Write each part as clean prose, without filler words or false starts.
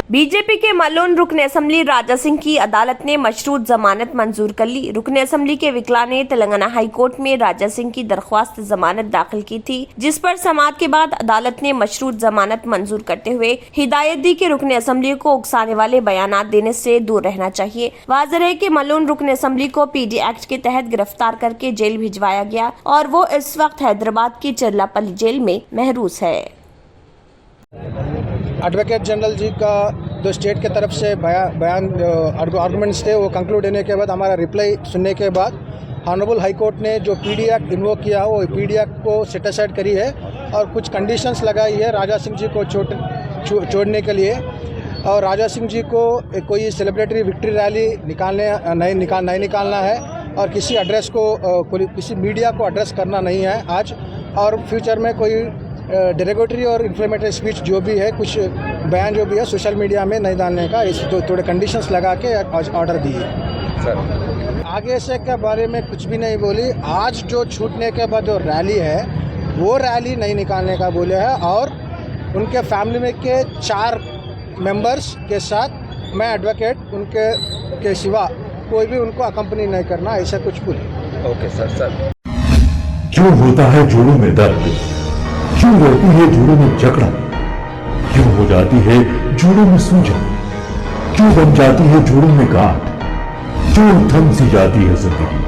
BJP के Malone रुकन assembly Raja Singh की अदालत ने मशरूत जमानत मंजूर कर ली। रुकन असेंबली के वकील ने तेलंगाना हाई कोर्ट में राजा सिंह की दरख्वास्त जमानत दाखिल की थी, जिस पर समाअत के बाद अदालत ने मशरूत जमानत मंजूर करते हुए हिदायत दी कि रुकन असेंबली को उकसाने वाले बयानात देने से दूर रहना चाहिए। वाज़ेह है कि मलोन रुकन असेंबली को पीडी एक्ट के तहत गिरफ्तार करके जेल भिजवाया गया और वो इस वक्त हैदराबाद की चिरलापल्ली जेल में महरूस है। एडवोकेट जनरल जी का जो स्टेट के तरफ से बयान आर्गूमेंट्स थे वो कंक्लूड होने के बाद हमारा रिप्लाई सुनने के बाद ऑनरेबल हाई कोर्ट ने जो पीडी एक्ट इन्वोक किया वो पीडी एक्ट को सेट असाइड करी है और कुछ कंडीशंस लगाई है राजा सिंह जी को छोड़ने के लिए। और राजा सिंह जी को कोई सेलिब्रेटरी विक्ट्री रैली नहीं निकालना है और किसी एड्रेस को किसी मीडिया को एड्रेस करना नहीं है आज, और फ्यूचर में कोई डेरोगेटरी और इन्फ्लेमेटरी स्पीच जो भी है, कुछ बयान जो भी है सोशल मीडिया में नहीं डालने का, इस थोड़े कंडीशंस लगा के ऑर्डर दिए सर। आगे से के बारे में कुछ भी नहीं बोली। आज जो छूटने के बाद जो रैली है वो रैली नहीं निकालने का बोले है और उनके फैमिली में के 4 मेंबर्स के साथ मैं एडवोकेट के सिवा कोई भी उनको अकम्पनी नहीं करना, ऐसा कुछ बोले। Okay sir. क्यों होता है जोड़ों में दर्द, क्यों रहती है जोड़ों में जकड़न, क्यों हो जाती है जोड़ों में सूजन, क्यों बन जाती है जोड़ों में गांठ, क्यों थम सी जाती है जिंदगी।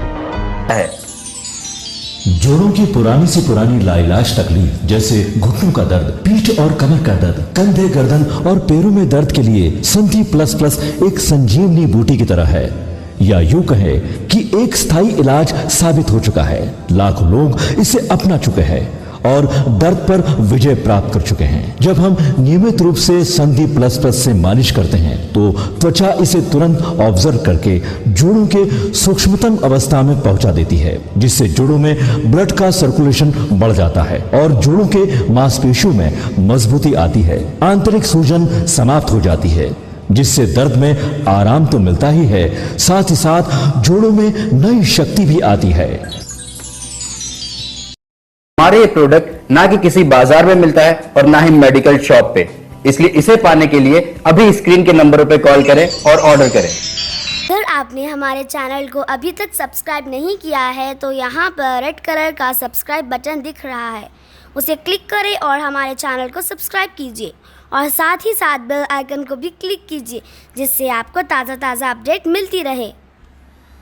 जोड़ों की पुरानी से पुरानी लाइलाज तकलीफ जैसे घुटनों का दर्द, पीठ और कमर का दर्द, कंधे, गर्दन और पैरों में दर्द के लिए संधि प्लस प्लस एक संजीवनी बूटी की तरह है, या यूं कहे कि एक स्थायी इलाज साबित हो चुका है। लाखों लोग इसे अपना चुके हैं और दर्द पर विजय प्राप्त कर चुके हैं। जब हम नियमित रूप से संधि प्लस प्लस से मालिश करते हैं तो त्वचा इसे तुरंत ऑब्जर्व करके जोड़ों के सूक्ष्मतम अवस्था में पहुंचा देती है, जिससे जोड़ों में ब्लड का सर्कुलेशन बढ़ जाता है और जोड़ों के मांसपेशियों में मजबूती आती है, आंतरिक सूजन समाप्त हो जाती है, जिससे दर्द में आराम तो मिलता ही है, साथ ही साथ जोड़ों में नई शक्ति भी आती है। हमारे ये प्रोडक्ट ना कि किसी बाजार में मिलता है और ना ही मेडिकल शॉप पे, इसलिए इसे पाने के लिए अभी स्क्रीन के नंबरों पे कॉल करें और ऑर्डर करें। अगर आपने हमारे चैनल को अभी तक सब्सक्राइब नहीं किया है तो यहाँ पर रेड कलर का सब्सक्राइब बटन दिख रहा है, उसे क्लिक करें और हमारे चैनल को सब्सक्राइब कीजिए और साथ ही साथ बेल आइकन को भी क्लिक कीजिए, जिससे आपको ताज़ा अपडेट मिलती रहे।